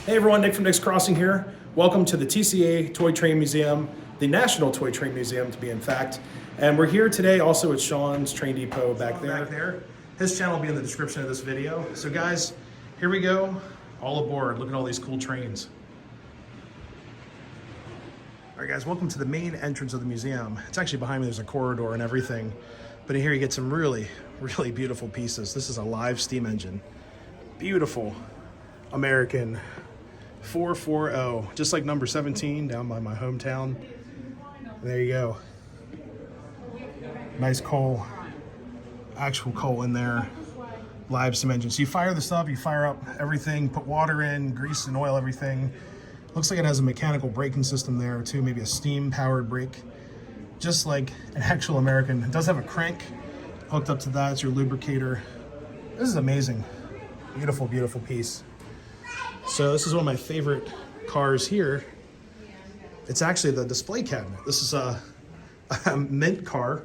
Hey everyone, Nick from Nick's Crossing here. Welcome to the TCA Toy Train Museum, the National Toy Train Museum to be in fact. And we're here today also at Sean's Train Depot back there. His channel will be in the description of this video. So guys, here we go, all aboard. Look at all these cool trains. All right guys, welcome to the main entrance of the museum. It's actually behind me, there's a corridor and everything. But in here you get some really, really beautiful pieces. This is a live steam engine. Beautiful American 440, just like number 17 down by my hometown. There you go. Nice coal, actual coal in there. Live steam engine. So you fire this up, you fire up everything, put water in, grease and oil everything. Looks like it has a mechanical braking system there too, maybe a steam powered brake. Just like an actual American. It does have a crank hooked up to that, it's your lubricator. This is amazing. Beautiful, beautiful piece. So this is one of my favorite cars here. It's actually the display cabinet. This is a mint car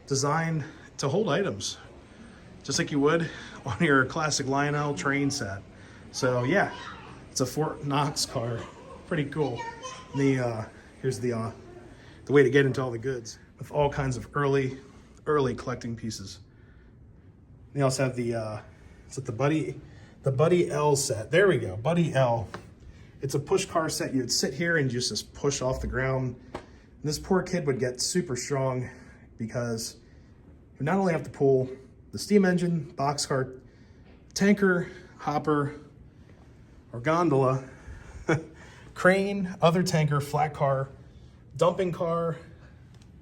designed to hold items, just like you would on your classic Lionel train set. So yeah, it's a Fort Knox car. Pretty cool. Here's the way to get into all the goods with all kinds of early collecting pieces. They also have the Buddy L set. There we go, Buddy L. It's a push car set. You'd sit here and just push off the ground. And this poor kid would get super strong because you not only have to pull the steam engine, boxcar, tanker, hopper, or gondola, crane, other tanker, flat car, dumping car,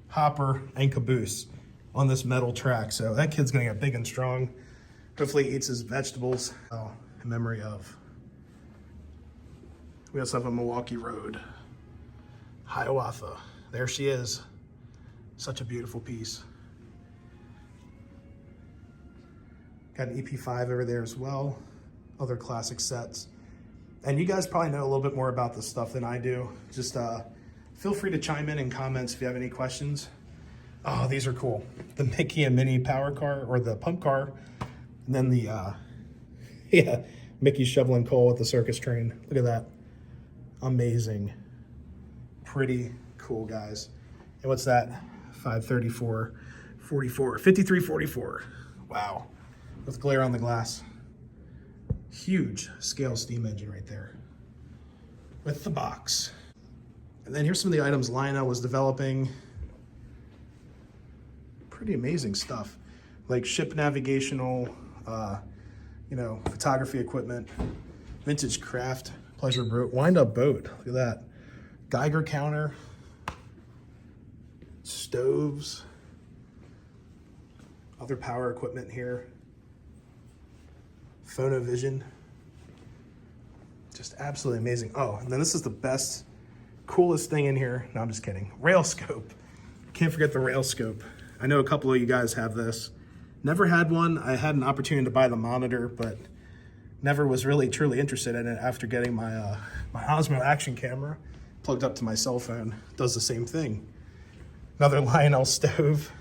hopper, and caboose on this metal track. So that kid's gonna get big and strong. Hopefully he eats his vegetables. Oh, in memory of. We also have a Milwaukee Road. Hiawatha. There she is. Such a beautiful piece. Got an EP5 over there as well. Other classic sets. And you guys probably know a little bit more about this stuff than I do. Just feel free to chime in comments if you have any questions. Oh, these are cool. The Mickey and Minnie power car, or the pump car. And then the, yeah, Mickey shoveling coal with the circus train. Look at that. Amazing. Pretty cool, guys. And what's that? 534, 44, 5344. Wow. With glare on the glass. Huge scale steam engine right there. With the box. And then here's some of the items Lionel was developing. Pretty amazing stuff. Like ship navigational, photography equipment, vintage craft, pleasure boat, wind-up boat. Look at that. Geiger counter, stoves, other power equipment here, phonovision. Just absolutely amazing. Oh, and then this is the best, coolest thing in here. No, I'm just kidding. Rail scope. Can't forget the rail scope. I know a couple of you guys have this. Never had one. I had an opportunity to buy the monitor, but never was really truly interested in it after getting my my Osmo action camera plugged up to my cell phone. Does the same thing. Another Lionel stove.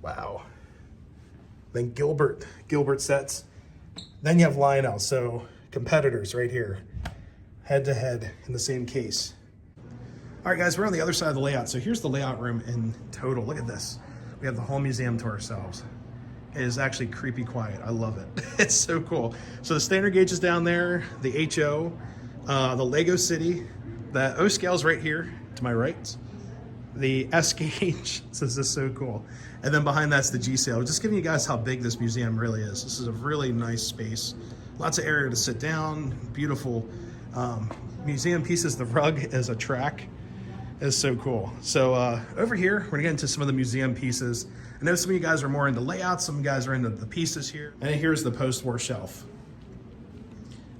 Wow. Then Gilbert sets. Then you have Lionel. So competitors right here, head to head in the same case. All right, guys, we're on the other side of the layout. So here's the layout room in total. Look at this. We have the whole museum to ourselves. It is actually creepy quiet. I love it. It's so cool. So the standard gauge is down there, the HO, the Lego City, the O scale's right here to my right, the S gauge. This is so cool. And then behind that's the G scale. Just giving you guys how big this museum really is. This is a really nice space. Lots of area to sit down, beautiful museum pieces. The rug is a track. It's so cool. So over here, we're gonna get into some of the museum pieces. I know some of you guys are more into layouts, some of you guys are into the pieces here. And here's the post-war shelf.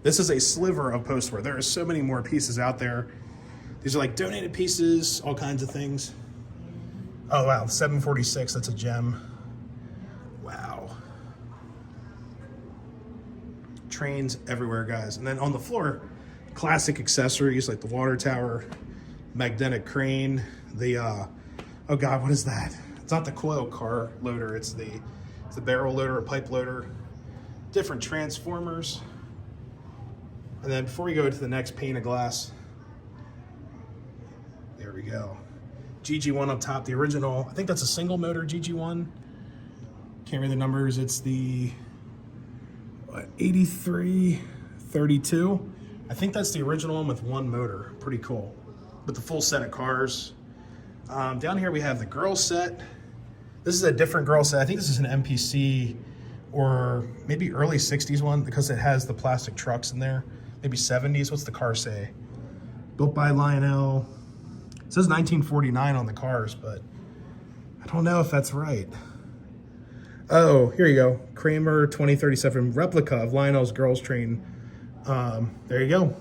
This is a sliver of post-war. There are so many more pieces out there. These are like donated pieces, all kinds of things. Oh wow, 746, that's a gem. Wow. Trains everywhere, guys. And then on the floor, classic accessories like the water tower, magnetic crane, the oh god, what is that? It's not the coil car loader, it's the barrel loader or pipe loader. Different transformers. And then before we go to the next pane of glass, there we go. GG1 up top, the original. I think that's a single motor GG1. Can't read the numbers. It's the 8332. I think that's the original one with one motor. Pretty cool. With the full set of cars. Down here we have the girl set. This is a different girl set. I think this is an MPC or maybe early 60s one because it has the plastic trucks in there. Maybe 70s. What's the car say? Built by Lionel. It says 1949 on the cars, but I don't know if that's right. Oh, here you go. Kramer 2037 replica of Lionel's Girls Train. There you go.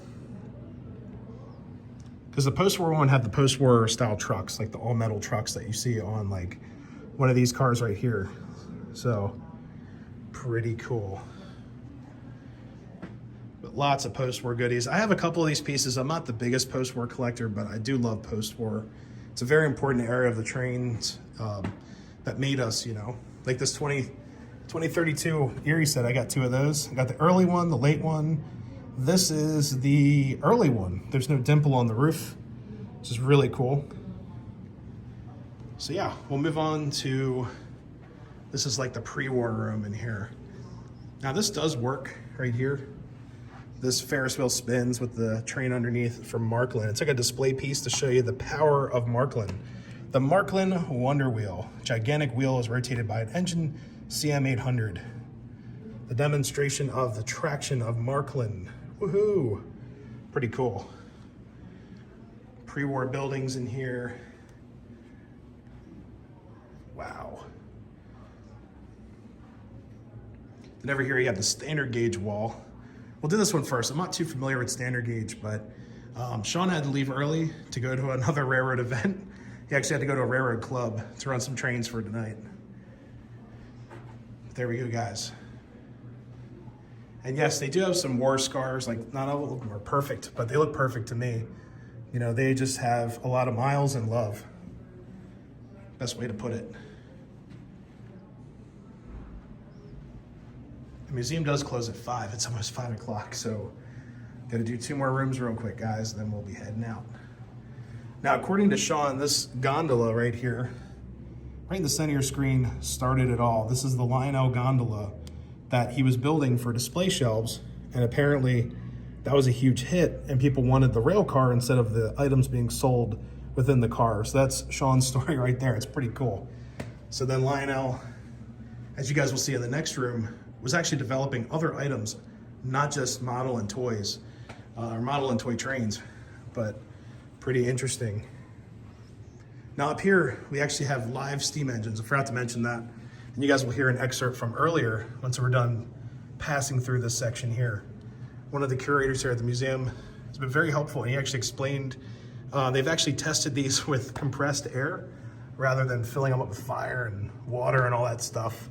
Because the post-war one had the post-war style trucks, like the all-metal trucks that you see on like one of these cars right here. So, pretty cool. But lots of post-war goodies. I have a couple of these pieces. I'm not the biggest post-war collector, but I do love post-war. It's a very important area of the trains that made us, you know. Like this 2032 Erie set, I got two of those. I got the early one, the late one. This is the early one. There's no dimple on the roof, which is really cool. So yeah, we'll move on to, this is like the pre-war room in here. Now this does work right here. This Ferris wheel spins with the train underneath from Markland. It's like a display piece to show you the power of Markland. The Markland Wonder Wheel. Gigantic wheel is rotated by an engine CM800. The demonstration of the traction of Markland. Woohoo! Pretty cool. Pre-war buildings in here. Wow. Then over here you have the standard gauge wall. We'll do this one first. I'm not too familiar with standard gauge, but Sean had to leave early to go to another railroad event. He actually had to go to a railroad club to run some trains for tonight. There we go, guys. And yes, they do have some war scars. Like, not all of them are perfect, but they look perfect to me. You know, they just have a lot of miles and love. Best way to put it. The museum does close at 5. It's almost 5 o'clock, so gotta do 2 more rooms real quick, guys, and then we'll be heading out. Now, according to Sean, this gondola right here, right in the center of your screen, started it all. This is the Lionel gondola that he was building for display shelves, and apparently that was a huge hit, and people wanted the rail car instead of the items being sold within the car. So that's Sean's story right there. It's pretty cool. So then Lionel, as you guys will see in the next room, was actually developing other items, not just model and toys, or model and toy trains, but pretty interesting. Now up here, we actually have live steam engines. I forgot to mention that. And you guys will hear an excerpt from earlier once we're done passing through this section here. One of the curators here at the museum has been very helpful. He actually explained, they've actually tested these with compressed air rather than filling them up with fire and water and all that stuff.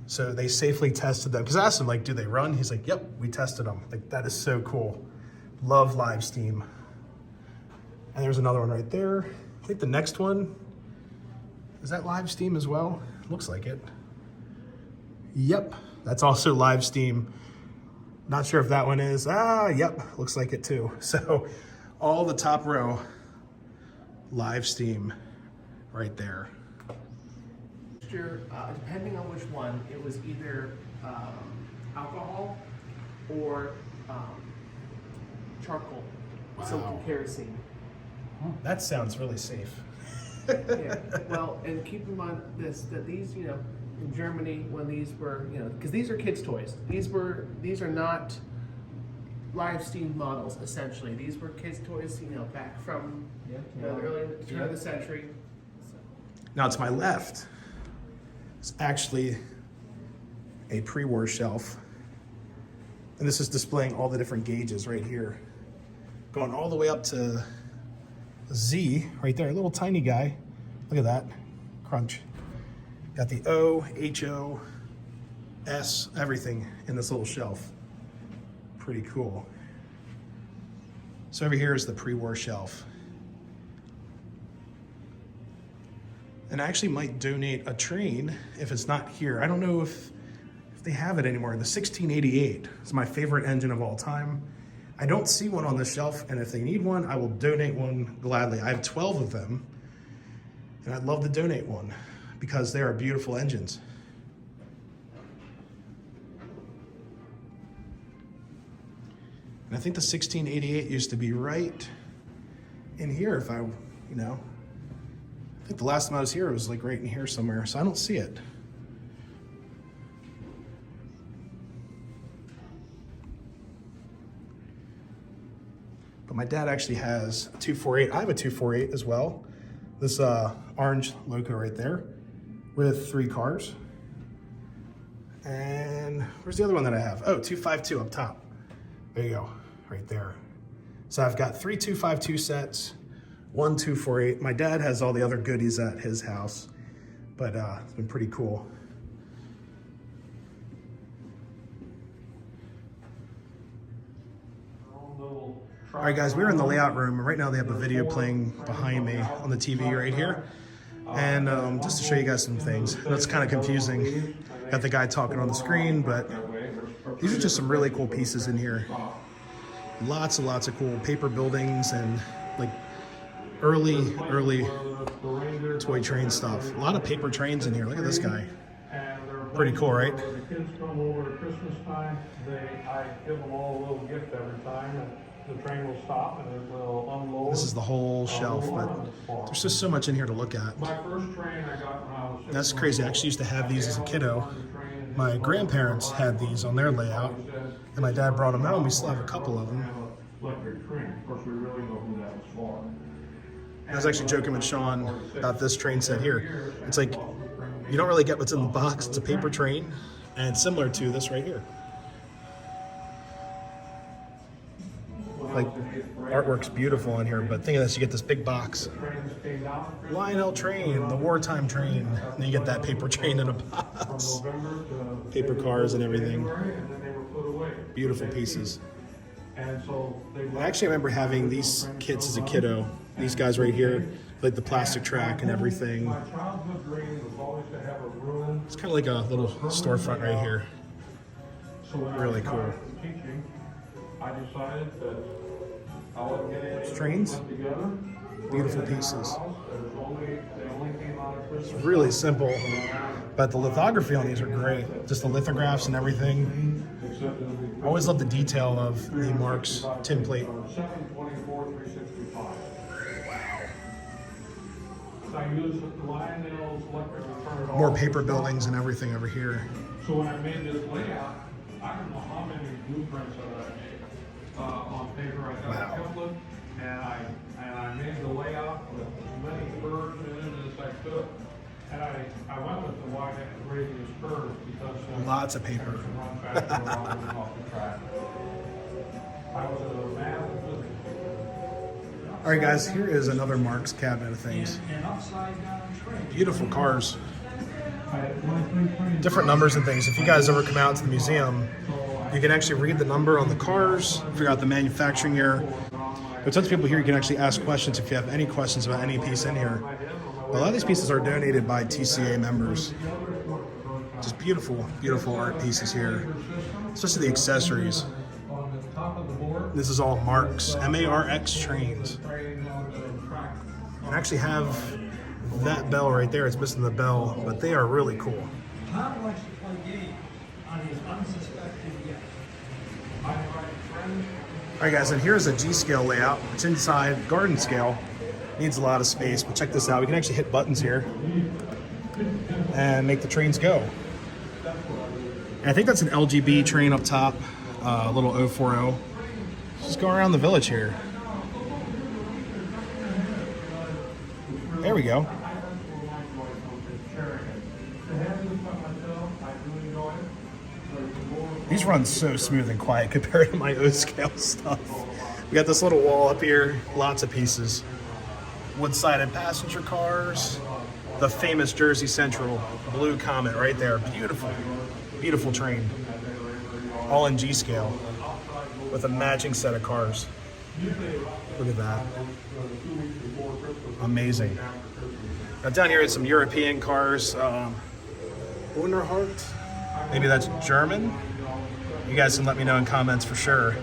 So they safely tested them. Because I asked him, like, do they run? He's like, yep, we tested them. Like, that is so cool. Love live steam. And there's another one right there. I think the next one, is that live steam as well? Looks like it. Yep, that's also live steam. Not sure if that one is. Yep, looks like it too. So all the top row, live steam right there. Depending on which one, it was either alcohol or charcoal, soaked in kerosene. That sounds really safe. Yeah. Well, and keep in mind that these, you know, in Germany when these were, you know, because these are kids' toys. These are not live steam models. Essentially, these were kids' toys. You know, back from the early turn of the century. So. Now to my left, it's actually a pre-war shelf, and this is displaying all the different gauges right here, going all the way up to Z right there, a little tiny guy. Look at that, crunch. Got the O, HO, S, everything in this little shelf. Pretty cool. So over here is the pre-war shelf. And I actually might donate a train if it's not here. I don't know if they have it anymore. The 1688 is my favorite engine of all time. I don't see one on the shelf, and if they need one, I will donate one gladly. I have 12 of them, and I'd love to donate one because they are beautiful engines. And I think the 1688 used to be right in here if I, I think the last time I was here, it was like right in here somewhere, so I don't see it. But my dad actually has a 248. I have a 248 as well. This orange loco right there with 3 cars. And where's the other one that I have? Oh, 252 up top. There you go, right there. So I've got 3 252 sets, 1 248. My dad has all the other goodies at his house, but it's been pretty cool. All right, guys, we're in the layout room, and right now they have a video playing behind me on the TV right here. And just to show you guys some things, that's kind of confusing. Got the guy talking on the screen, but these are just some really cool pieces in here. Lots and lots of cool paper buildings and like early toy train stuff. A lot of paper trains in here. Look at this guy. Pretty cool, right? The kids come over at Christmas time. I give them all a little gift every time, and the train will stop and it will unload. This is the whole shelf, but there's just so much in here to look at. My first train I got when I was 6 That's crazy. I actually used to have these as a kiddo. My grandparents had these on their layout, and my dad brought them out, and we still have a couple of them. Electric train. Of course, we really know who that was for. I was actually joking with Sean about this train set here. It's like, you don't really get what's in the box. It's a paper train, and it's similar to this right here. Like, artwork's beautiful in here, but think of this, you get this big box. Lionel train, the wartime train, and you get that paper train in a box. Paper cars and everything. Beautiful pieces. I actually remember having these kits as a kiddo. These guys right here, like the plastic track and everything. It's kind of like a little storefront right here. Really cool. I decided that I would get in. Trains, beautiful pieces. It's really simple, but the lithography on these are great. Just the lithographs and everything. I always love the detail of the Marks tin plate. More paper buildings and everything over here. So when I made this layout, I don't know how many blueprints that I made on paper. I got a template, and I made the layout with as many curves in it as I could. And I went with the wide radius curves because lots of paper. Run faster off the track. I was a math and physics. All right, guys, here is another Marks cabinet of things. Beautiful cars. Different numbers and things. If you guys ever come out to the museum, you can actually read the number on the cars, figure out the manufacturing year. But tons of people here, you can actually ask questions if you have any questions about any piece in here. A lot of these pieces are donated by TCA members. Just beautiful, beautiful art pieces here, especially the accessories. This is all Marks, M-A-R-X trains. And actually have that bell right there. It's missing the bell, but they are really cool. Tom likes to play games on his unsuspecting guest. All right, guys, and here's a G-scale layout. It's inside garden scale. Needs a lot of space, but check this out. We can actually hit buttons here and make the trains go. And I think that's an LGB train up top, a little 040. Just go around the village here. There we go. These run so smooth and quiet compared to my O-scale stuff. We got this little wall up here, lots of pieces. Wood-sided passenger cars. The famous Jersey Central Blue Comet right there. Beautiful, beautiful train. All in G-scale with a matching set of cars. Look at that. Amazing. Now down here is some European cars. Unerhart. Maybe that's German. You guys can let me know in comments for sure.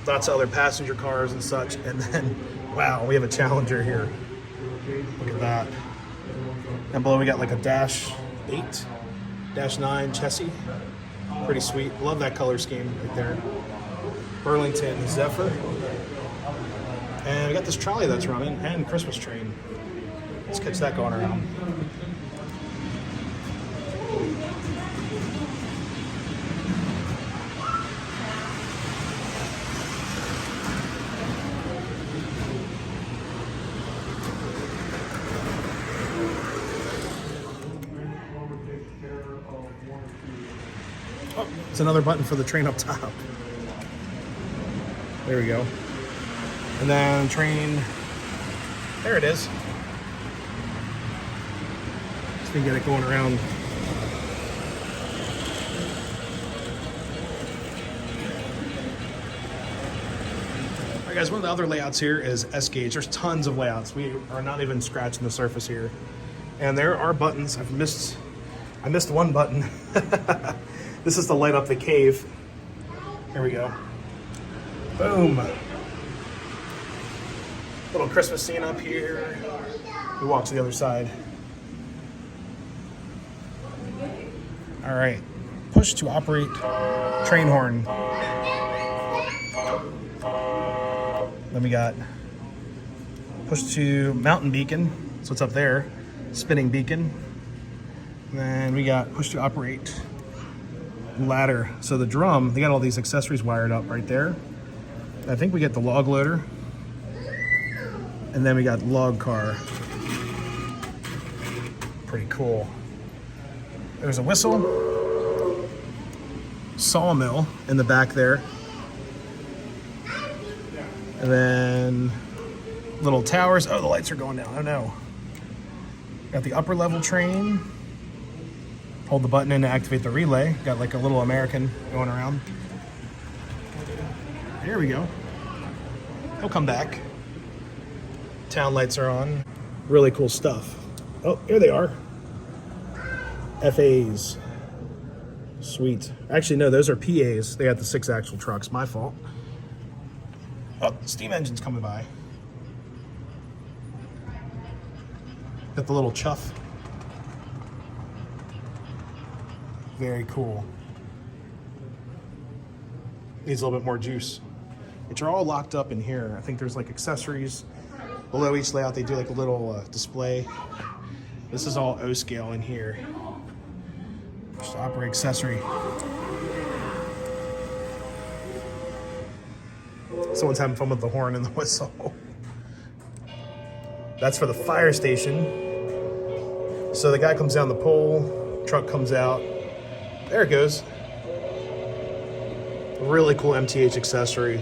Lots of other passenger cars and such. And then, wow, we have a Challenger here. Look at that. And below we got like a Dash 8, Dash 9 chassis. Pretty sweet. Love that color scheme right there. Burlington Zephyr. And we got this trolley that's running and Christmas train. Let's catch that going around. Oh, it's another button for the train up top. There we go. And then train, there it is. Just gonna get it going around. All right guys, one of the other layouts here is S-gauge. There's tons of layouts. We are not even scratching the surface here. And there are buttons. I missed one button. This is to light up the cave. Here we go. Boom. Little Christmas scene up here. We walk to the other side. All right. Push to operate train horn. Then we got push to mountain beacon. So it's up there. Spinning beacon. And then we got push to operate ladder. So the drum, they got all these accessories wired up right there. I think we get the log loader. And then we got log car. Pretty cool. There's a whistle. Sawmill in the back there. And then little towers. Oh, the lights are going down. Oh no. Got the upper level train. Hold the button in to activate the relay. Got like a little American going around. Here we go. He'll come back. Town lights are on. Really cool stuff. Oh, here they are. FAs. Sweet. Actually, no, those are PAs. They had the 6-axle trucks. My fault. Oh, steam engine's coming by. Got the little chuff. Very cool. Needs a little bit more juice. Which are all locked up in here. I think there's like accessories. Below each layout, they do like a little display. This is all O-scale in here. Just operate accessory. Someone's having fun with the horn and the whistle. That's for the fire station. So the guy comes down the pole, truck comes out. There it goes. Really cool MTH accessory.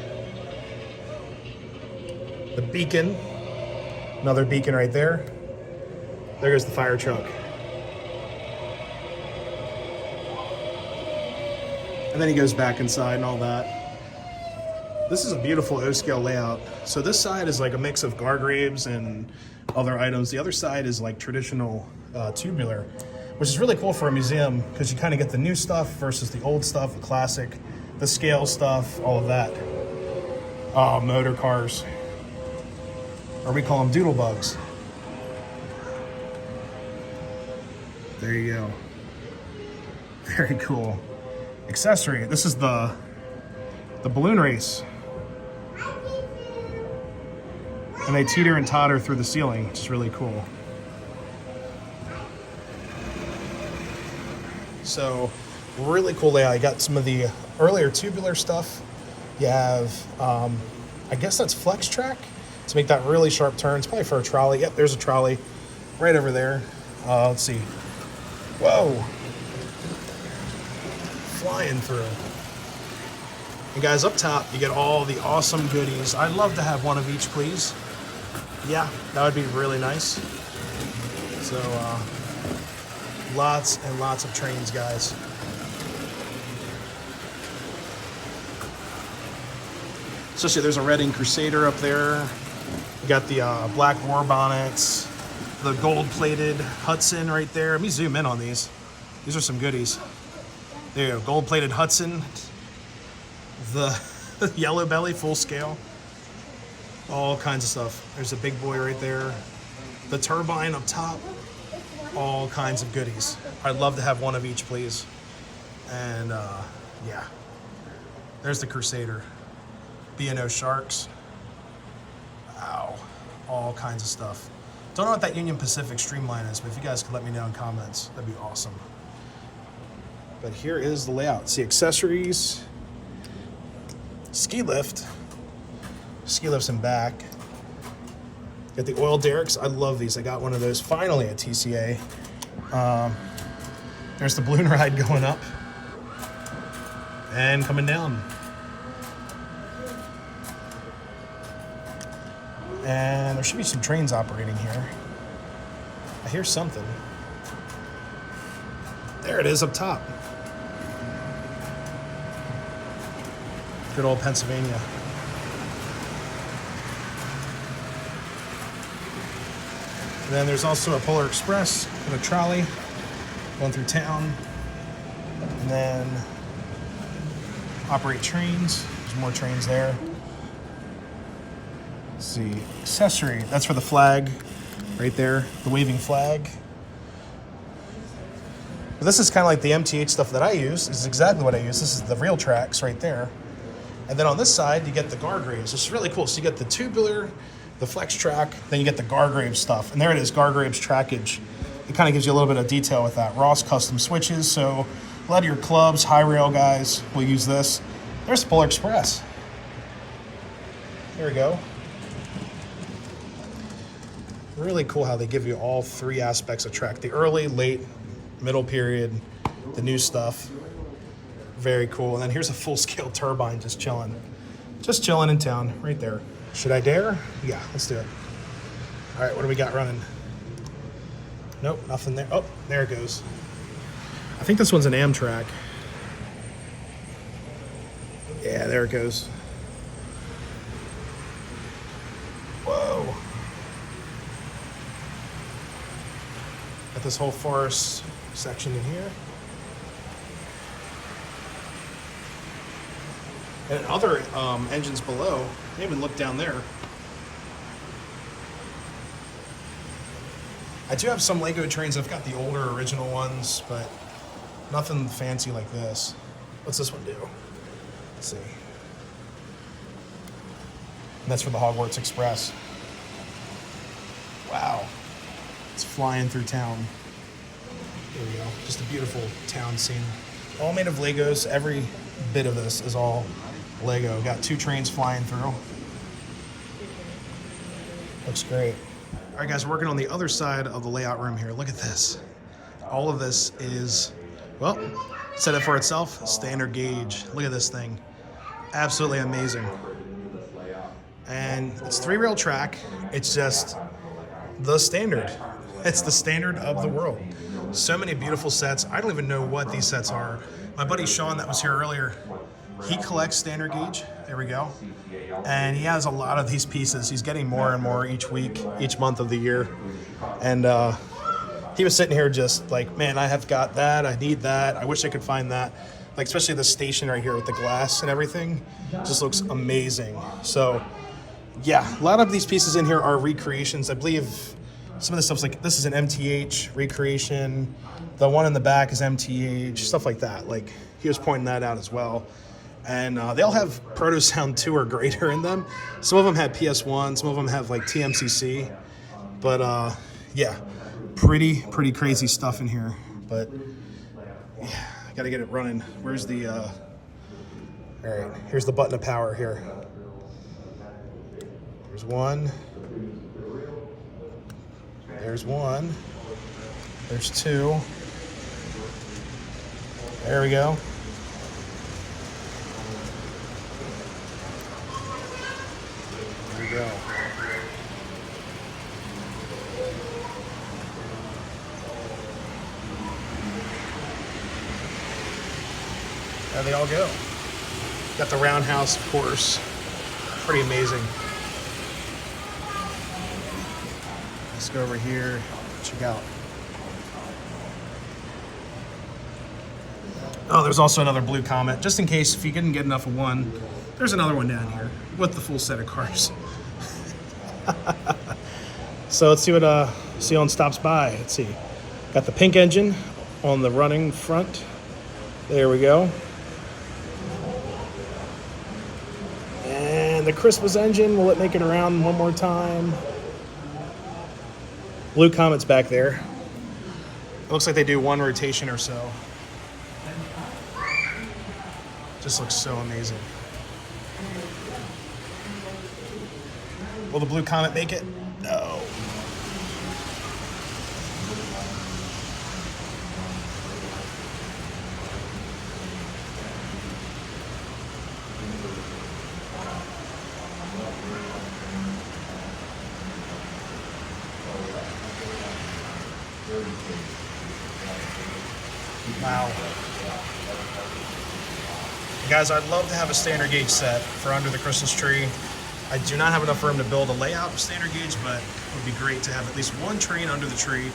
The beacon. Another beacon right there. There goes the fire truck. And then he goes back inside and all that. This is a beautiful O-scale layout. So this side is like a mix of Gargraves and other items. The other side is like traditional tubular, which is really cool for a museum because you kind of get the new stuff versus the old stuff, the classic, the scale stuff, all of that. Motor cars. Or we call them doodle bugs. There you go. Very cool. Accessory. This is the balloon race. And they teeter and totter through the ceiling, which is really cool. So, really cool layout. You got some of the earlier tubular stuff. You have, I guess that's flex track to make that really sharp turn. It's probably for a trolley. Yep, there's a trolley right over there. Let's see. Whoa. Flying through. And guys, up top, you get all the awesome goodies. I'd love to have one of each, please. Yeah, that would be really nice. So, lots and lots of trains, guys. Especially there's a Reading Crusader up there. You got the black war bonnets, the gold-plated Hudson right there. Let me zoom in on these. These are some goodies. There you go, gold-plated Hudson. The Yellow belly, full scale. All kinds of stuff. There's a big boy right there. The turbine up top. All kinds of goodies. I'd love to have one of each, please. And yeah, there's the Crusader. B&O Sharks. Wow, all kinds of stuff. Don't know what that Union Pacific Streamline is, but if you guys could let me know in comments, that'd be awesome. But here is the layout. See, accessories, ski lift. Ski lifts in back. Got the oil derricks. I love these. I got one of those finally at TCA. There's the balloon ride going up and coming down. And there should be some trains operating here. I hear something. There it is up top. Good old Pennsylvania. And then there's also a Polar Express and a trolley going through town. And then operate trains. There's more trains there. Let's see, accessory. That's for the flag right there, the waving flag. But this is kind of like the MTH stuff that I use. This is exactly what I use. This is the real tracks right there. And then on this side, you get the Gargraves. It's really cool. So you get the tubular, the flex track, then you get the Gargraves stuff. And there it is, Gargraves trackage. It kind of gives you a little bit of detail with that. Ross custom switches. So a lot of your clubs, high rail guys will use this. There's the Polar Express. There we go. Really cool how they give you all three aspects of track. The early, late, middle period, the new stuff. Very cool. And then here's a full-scale turbine just chilling. Just chilling in town, right there. Should I dare? Yeah, let's do it. All right, what do we got running? Nope, nothing there. Oh, there it goes. I think this one's an Amtrak. Yeah, there it goes. Whoa. Got this whole forest section in here. And other engines below. You even look down there. I do have some Lego trains. I've got the older original ones, but nothing fancy like this. What's this one do? Let's see. And that's for the Hogwarts Express. Wow. It's flying through town. There we go. Just a beautiful town scene. All made of Legos. Every bit of this is all Lego. Got two trains flying through. Looks great. All right, guys, we're working on the other side of the layout room here. Look at this. All of this is, well, set it for itself, standard gauge. Look at this thing. Absolutely amazing. And it's 3-rail track. It's just the standard. It's the standard of the world. So many beautiful sets. I don't even know what these sets are. My buddy Sean that was here earlier, he collects standard gauge. There we go. And he has a lot of these pieces. He's getting more and more each week, each month of the year. And he was sitting here just like, man, I have got that. I need that. I wish I could find that. Like, especially the station right here with the glass and everything. Just looks amazing. So, yeah, a lot of these pieces in here are recreations. I believe some of the stuff's like, this is an MTH recreation. The one in the back is MTH, stuff like that. Like, he was pointing that out as well. And they all have Proto Sound 2 or greater in them. Some of them have PS1, some of them have like TMCC. But yeah, pretty crazy stuff in here. But yeah, I gotta get it running. Where's the, all right, here's the button of power here. There's one. There's one. There's two. There we go. There we go. There they all go. Got the roundhouse, of course. Pretty amazing. Let's go over here, check out. Oh, there's also another blue Comet, just in case if you didn't get enough of one. There's another one down here with the full set of cars. So let's see what Sion stops by. Let's see. Got the pink engine on the running front. There we go. And the Christmas engine, will it make it around one more time? Blue Comet's back there. It looks like they do one rotation or so. Just looks so amazing. Will the Blue Comet make it? No. Wow. Guys, I'd love to have a standard gauge set for under the Christmas tree. I do not have enough room to build a layout of standard gauge, but it would be great to have at least one train under the tree.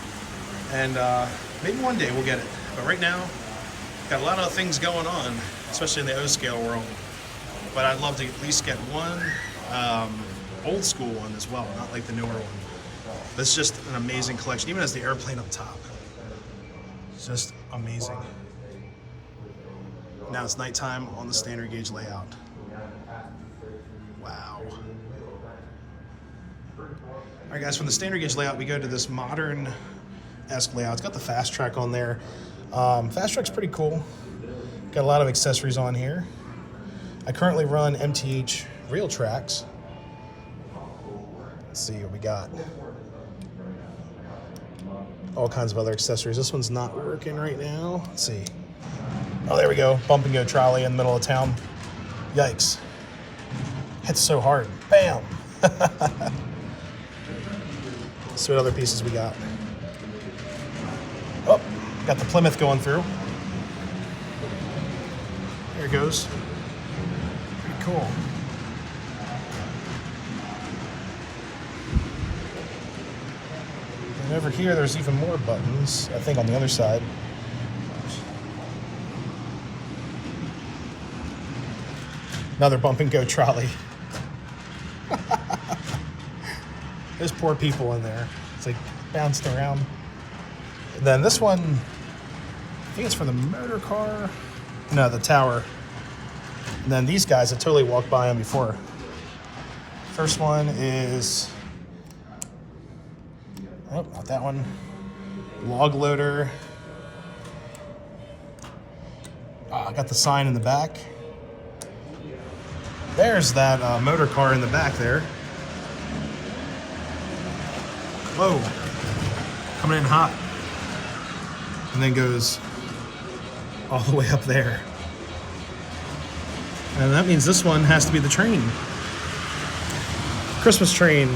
And maybe one day we'll get it. But right now, got a lot of things going on, especially in the O-scale world. But I'd love to at least get one old school one as well, not like the newer one. This is just an amazing collection, even has the airplane up top. It's just amazing. Now it's nighttime on the standard gauge layout. Wow. All right, guys, from the standard gauge layout, we go to this Modernesque layout. It's got the fast track on there. Fast track's pretty cool. Got a lot of accessories on here. I currently run MTH real tracks. Let's see what we got. All kinds of other accessories. This one's not working right now. Let's see. Oh, there we go. Bump and go trolley in the middle of town. Yikes. Hits so hard. Bam! Let's see what other pieces we got. Oh, got the Plymouth going through. There it goes. Pretty cool. And over here, there's even more buttons, I think, on the other side. Another bump and go trolley. There's poor people in there. It's like bounced around. And then this one, I think it's for the motor car. No, the tower. And then these guys, I totally walked by them before. First one is, oh, not that one. Log loader. I got the sign in the back. There's that motor car in the back there. Whoa, coming in hot. And then goes all the way up there. And that means this one has to be the train. Christmas train.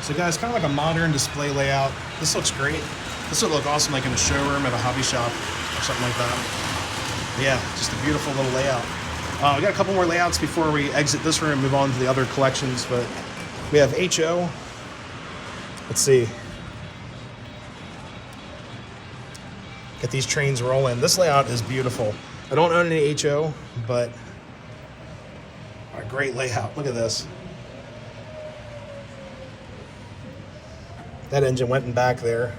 So guys, kind of like a modern display layout. This looks great. This would look awesome like in a showroom at a hobby shop or something like that. But yeah, just a beautiful little layout. We got a couple more layouts before we exit this room and move on to the other collections, but we have HO. Let's see. Get these trains rolling. This layout is beautiful. I don't own any HO, but a great layout. Look at this. That engine went in back there.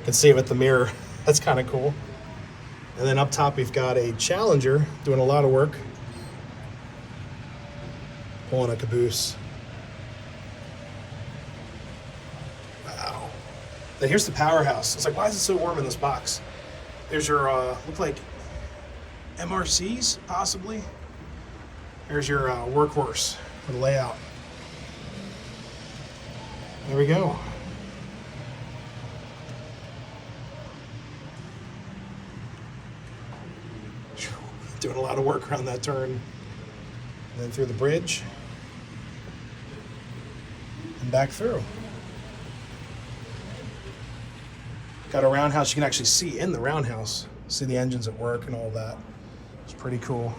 You can see it with the mirror. That's kind of cool. And then up top, we've got a Challenger doing a lot of work. Pulling a caboose. Wow. Then here's the powerhouse. It's like, why is it so warm in this box? There's your, look like MRCs, possibly. Here's your workhorse for the layout. There we go. Doing a lot of work around that turn. And then through the bridge. And back through. Got a roundhouse you can actually see in the roundhouse. See the engines at work and all that. It's pretty cool.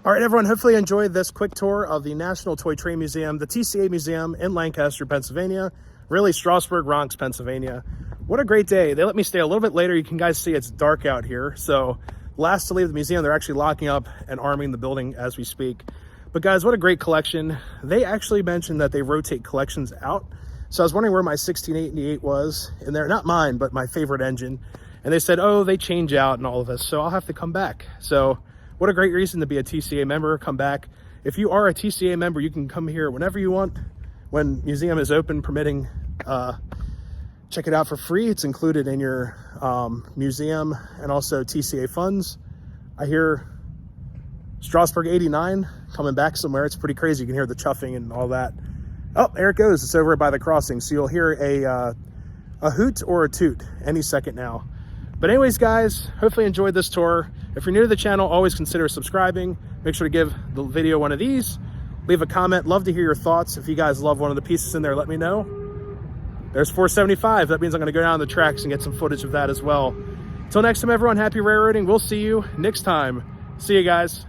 All All right, everyone, hopefully you enjoyed this quick tour of the National Toy Train Museum, the TCA Museum in Lancaster, Pennsylvania, really Strasburg, Ronks, Pennsylvania. What a great day. They let me stay a little bit later. You can guys see it's dark out here. So last to leave the museum, they're actually locking up and arming the building as we speak. But guys, what a great collection. They actually mentioned that they rotate collections out. So I was wondering where my 1688 was in there, not mine, but my favorite engine. And they said, oh, they change out and all of this. So I'll have to come back. So what a great reason to be a TCA member, come back. If you are a TCA member, you can come here whenever you want, when museum is open, permitting. Check it out for free. It's included in your museum and also TCA funds. I hear Strasburg 89 coming back somewhere. It's pretty crazy. You can hear the chuffing and all that. Oh, there it goes. It's over by the crossing. So you'll hear a hoot or a toot any second now. But anyways, guys, hopefully you enjoyed this tour. If you're new to the channel, always consider subscribing. Make sure to give the video one of these. Leave a comment. Love to hear your thoughts. If you guys love one of the pieces in there, let me know. There's 475. That means I'm going to go down the tracks and get some footage of that as well. Until next time, everyone, happy railroading. We'll see you next time. See you guys.